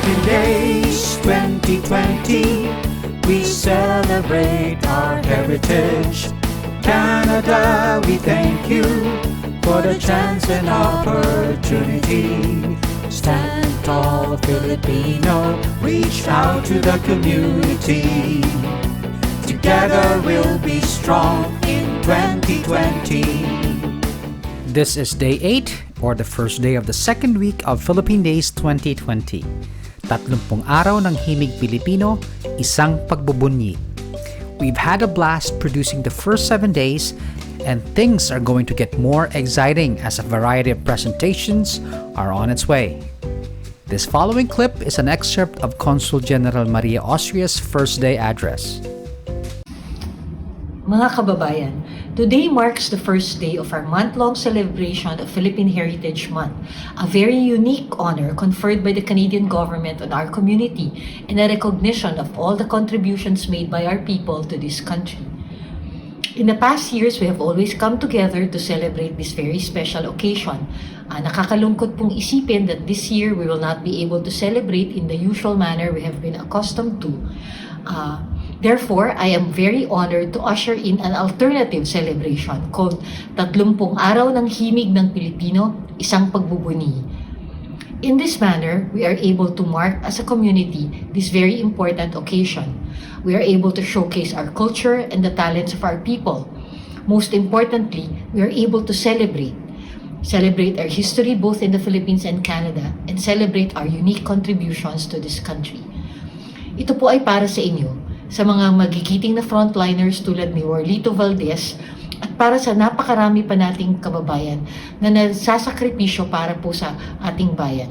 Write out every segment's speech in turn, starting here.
Philippine Days 2020, we celebrate our heritage. Canada, we thank you for the chance and opportunity. Stand tall, Filipino, reach out to the community. Together we'll be strong in 2020. This is day 8 or the first day of the second week of Philippine Days 2020. 30 araw ng himig Pilipino, isang pagbubunyi. We've had a blast producing the first 7 days, and things are going to get more exciting as a variety of presentations are on its way. This following clip is an excerpt of Consul General Maria Austria's first day address. Mga kababayan, today marks the first day of our month-long celebration of Philippine Heritage Month, a very unique honor conferred by the Canadian government on our community and a recognition of all the contributions made by our people to this country. In the past years, we have always come together to celebrate this very special occasion. Nakakalungkot pong isipin that this year we will not be able to celebrate in the usual manner we have been accustomed to. Therefore, I am very honored to usher in an alternative celebration called 30 Araw ng Himig ng Pilipino, Isang Pagbubuni. In this manner, we are able to mark as a community this very important occasion. We are able to showcase our culture and the talents of our people. Most importantly, we are able to celebrate our history both in the Philippines and Canada, and celebrate our unique contributions to this country. Ito po ay para sa inyo, sa mga magigiting na frontliners tulad ni Warlito Valdez, at para sa napakarami pa nating kababayan na nagsasakripisyo para po sa ating bayan.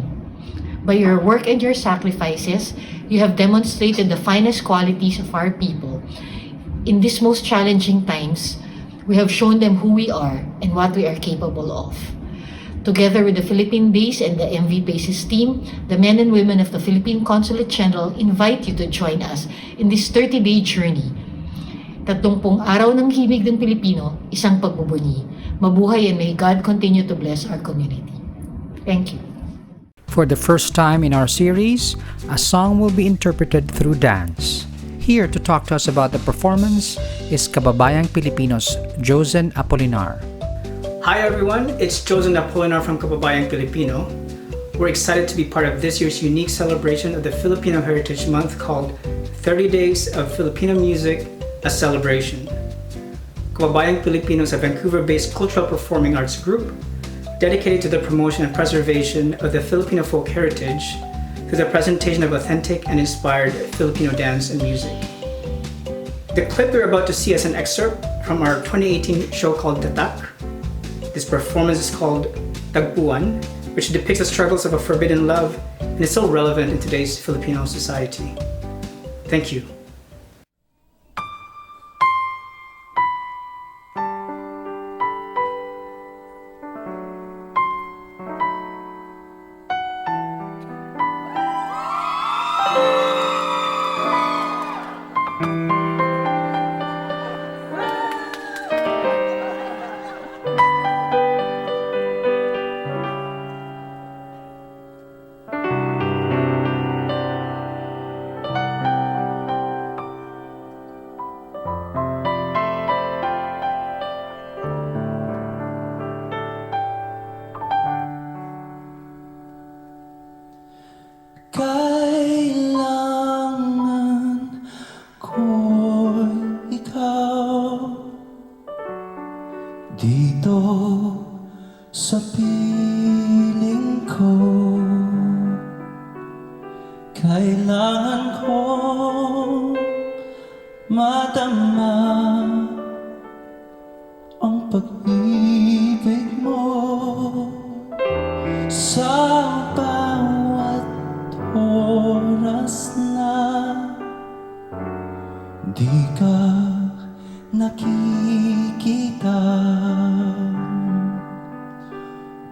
By your work and your sacrifices, you have demonstrated the finest qualities of our people. In these most challenging times, we have shown them who we are and what we are capable of. Together with the Philippine Days and the MV Bases team, the men and women of the Philippine Consulate General invite you to join us in this 30-day journey. 30 araw ng himig ng Pilipino, isang pagbubunyi. Mabuhay, and may God continue to bless our community. Thank you. For the first time in our series, a song will be interpreted through dance. Here to talk to us about the performance is Kababayang Pilipino's Josen Apolinar. Hi everyone, it's Josen Apolinar from Kababayang Pilipino. We're excited to be part of this year's unique celebration of the Filipino Heritage Month called 30 Days of Filipino Music, a Celebration. Kababayang Pilipino is a Vancouver-based cultural performing arts group dedicated to the promotion and preservation of the Filipino folk heritage through the presentation of authentic and inspired Filipino dance and music. The clip we're about to see is an excerpt from our 2018 show called Tatak. This performance is called Tagpuan, which depicts the struggles of a forbidden love and is so relevant in today's Filipino society. Thank you. Kailangan ko'y ikaw dito sa piling ko. Kailangan kong madama ang pag-ibig mo sa bawat oras na di ka nakikita.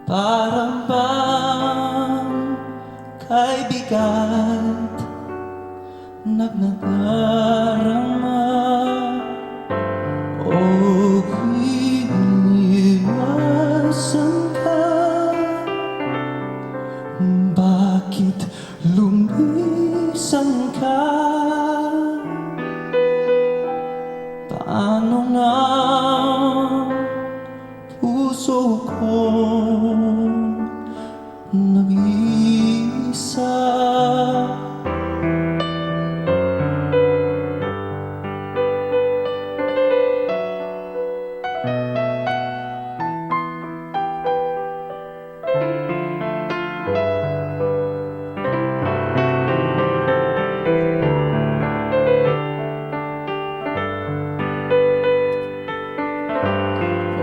Para bang kay bigat nagnadarama o iniwasan ka. Bakit lumilipad nag-iisa.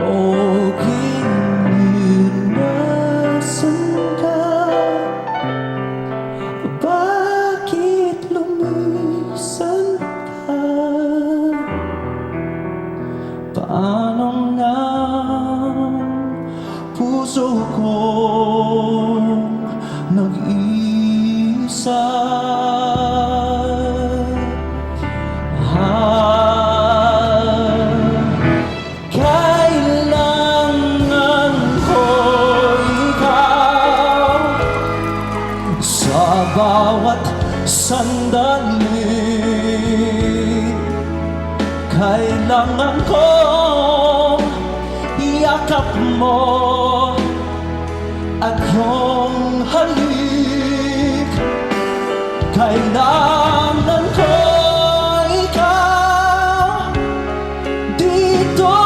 O giliw, nasan ka? Bakit lumisan ka? Paano nga puso kong nag-iisa? Kailangan ko ikaw sa bawat sandali. Kailangan kong iyakap mo at iyong halik. Kailangan ko ikaw dito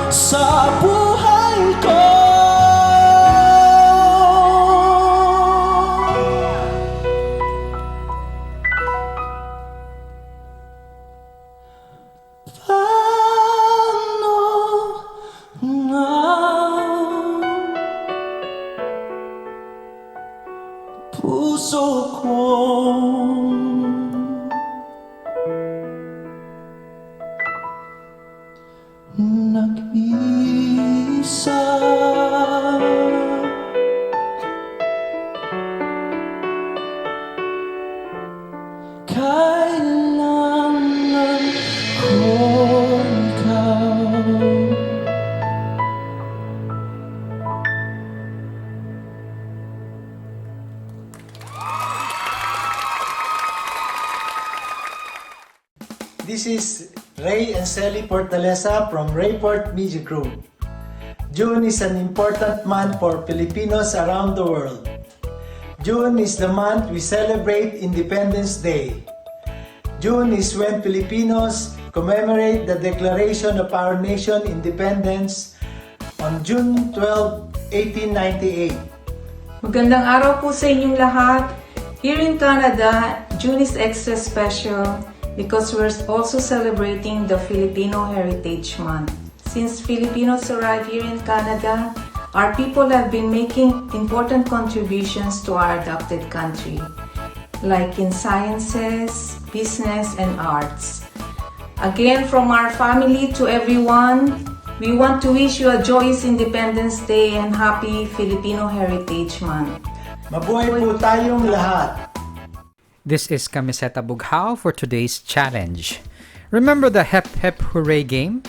sa buhay ko. Paano nga puso kong nag-iisa? Kailangan ko ikaw. This is Ray and Sally Portalesa from Rayport Media Group. June is an important month for Filipinos around the world. June is the month we celebrate Independence Day. June is when Filipinos commemorate the declaration of our nation independence on June 12, 1898. Magandang araw po sa inyong lahat. Here in Canada, June is extra special because we're also celebrating the Filipino Heritage Month. Since Filipinos arrived here in Canada, our people have been making important contributions to our adopted country, like in sciences, business, and arts. Again, from our family to everyone, we want to wish you a joyous Independence Day and happy Filipino Heritage Month. Mabuhay po tayong lahat! This is Camiseta Bughao for today's challenge. Remember the Hep Hep Hooray game?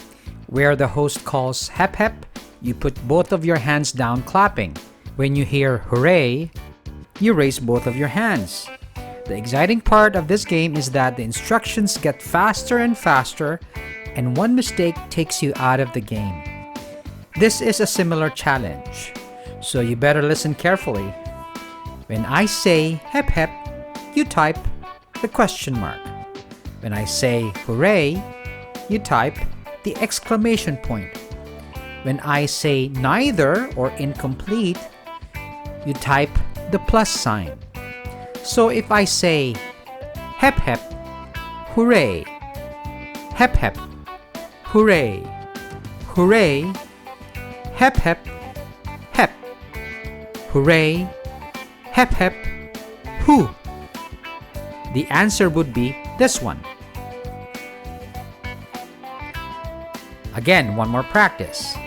Where the host calls Hep Hep, you put both of your hands down clapping. When you hear Hooray, you raise both of your hands. The exciting part of this game is that the instructions get faster and faster, and one mistake takes you out of the game. This is a similar challenge, so you better listen carefully. When I say Hep Hep, you type the question mark. When I say hooray, you type the exclamation point. When I say neither or incomplete, you type the plus sign. So if I say hep hep, hooray, hep hep, hooray, hooray, hep hep, hep, hooray, hep hep, hoo. The answer would be this one. Again, one more practice.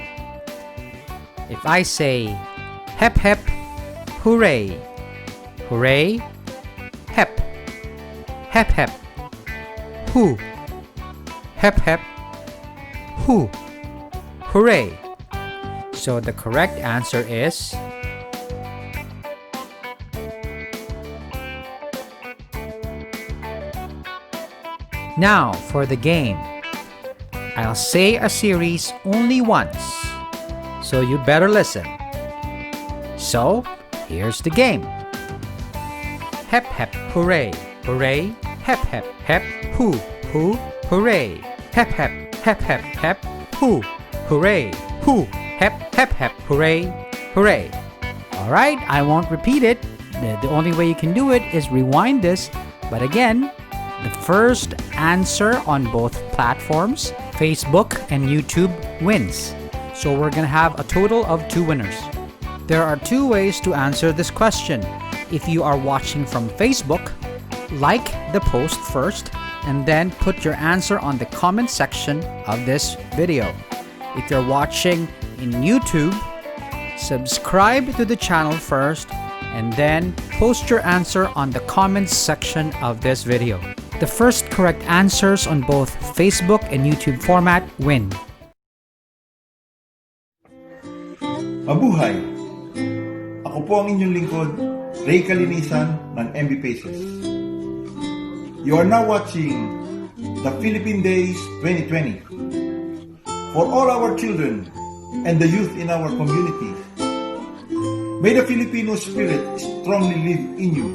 If I say hep hep, hooray, hooray, hep, hep hep, hoo, hep hep, hoo, hooray. So the correct answer is now for the game. I'll say a series only once, so you better listen. So, here's the game. Hep hep hooray, hooray, hep hep hep hoo, hoo, hooray. Hep hep hep hep hep hoo, hooray, hoo, hep hep hep hooray, hooray. Alright, I won't repeat it. The only way you can do it is rewind this. But again, the first answer on both platforms, Facebook and YouTube, wins. So we're gonna have a total of 2 winners. There are 2 ways to answer this question. If you are watching from Facebook, like the post first and then put your answer on the comment section of this video. If you're watching in YouTube, subscribe to the channel first and then post your answer on the comments section of this video. The first correct answers on both Facebook and YouTube format win. Mabuhay! Ako po ang inyong lingkod, Ray Kalinisan ng MB Paces. You are now watching the Philippine Days 2020. For all our children and the youth in our communities, may the Filipino spirit strongly live in you,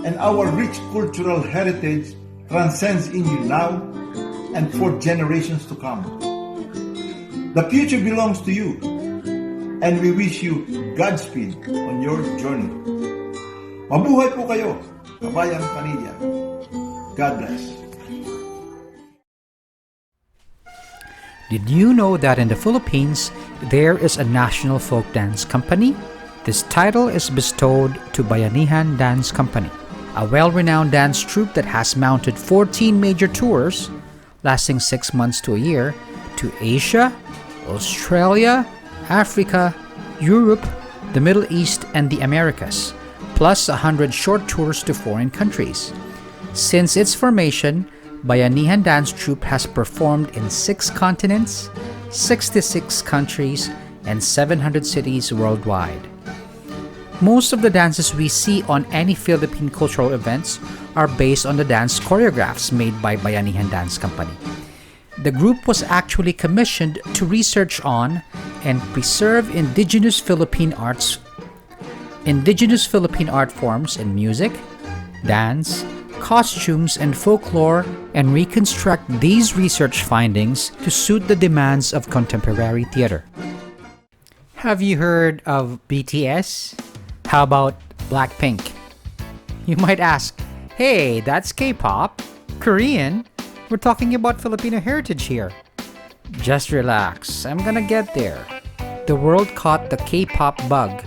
and our rich cultural heritage transcends in you now and for generations to come. The future belongs to you, and we wish you Godspeed on your journey. Mabuhay po kayo, kabayang Kanilya. God bless. Did you know that in the Philippines, there is a national folk dance company? This title is bestowed to Bayanihan Dance Company, a well-renowned dance troupe that has mounted 14 major tours, lasting 6 months to a year, to Asia, Australia, Africa, Europe, the Middle East, and the Americas, plus 100 short tours to foreign countries. Since its formation, Bayanihan Dance Troupe has performed in 6 continents, 66 countries, and 700 cities worldwide. Most of the dances we see on any Philippine cultural events are based on the dance choreographs made by Bayanihan Dance Company. The group was actually commissioned to research on and preserve indigenous Philippine art forms in music, dance, costumes, and folklore, and reconstruct these research findings to suit the demands of contemporary theater. Have you heard of BTS? How about Blackpink? You might ask, hey, that's K-pop, Korean. We're talking about Filipino heritage here. Just relax, I'm gonna get there. The world caught the K-pop bug,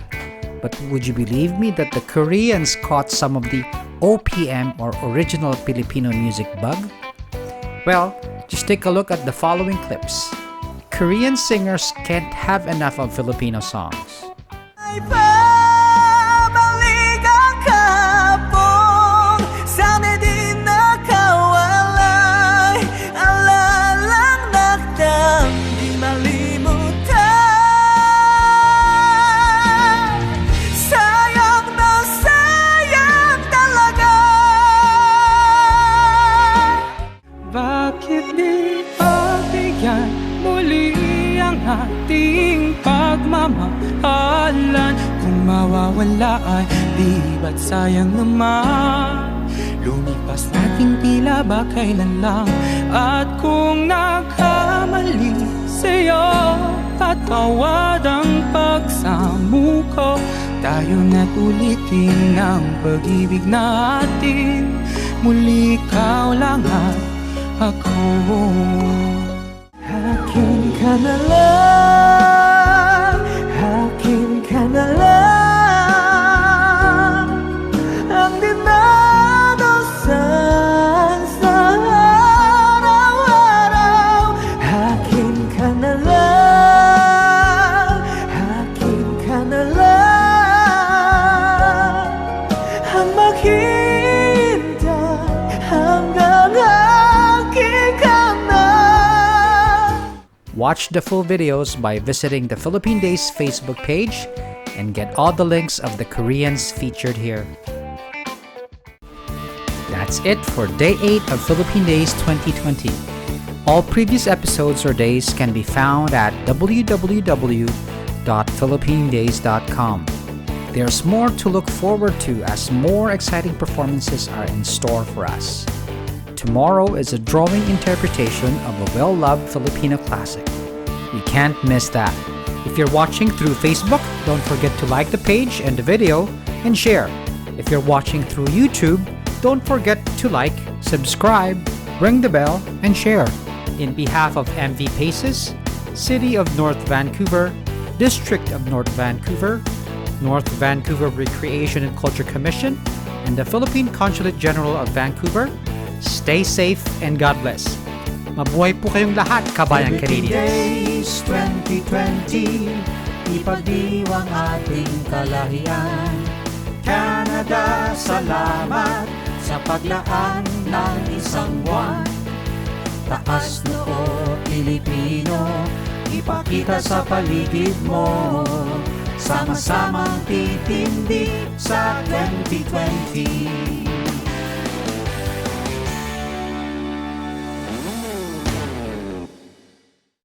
but would you believe me that the Koreans caught some of the OPM or original Filipino music bug? Well, just take a look at the following clips. Korean singers can't have enough of Filipino songs. Bakit di pagbigyan muli ang ating pagmamahalan? Kung mawawala ay di ba't sayang naman? Lumipas nating tila ba kailan lang? At kung nagkamali sa'yo, patawad ang pagsamuko. Tayo na't ulitin ang pag-ibig natin. Muli ikaw lang at ako. Akin ka na lang, akin ka na lang, ang dinadasan sa araw-araw. Akin ka na lang, akin ka na lang, ang maghihintay hanggang Watch the full videos by visiting the Philippine Days Facebook page and get all the links of the Koreans featured here. That's it for Day 8 of Philippine Days 2020. All previous episodes or days can be found at www.philippindays.com. philippinedays.com. There's more to look forward to as more exciting performances are in store for us. Tomorrow is a drawing interpretation of a well-loved Filipino classic. You can't miss that. If you're watching through Facebook, don't forget to like the page and the video and share. If you're watching through YouTube, don't forget to like, subscribe, ring the bell, and share. In behalf of MV Paces, City of North Vancouver, District of North Vancouver, North Vancouver Recreation and Culture Commission, and the Philippine Consulate General of Vancouver, stay safe and God bless. Mabuhay po kayong lahat, kabayang Philippine Canadians. Days 2020, ipagdiwang ating kalahian. Canada, salamat sa paglaan ng isang buwan. Taas noo, Pilipino, ipakita sa paligid mo. Sama-samang titindig sa 2020.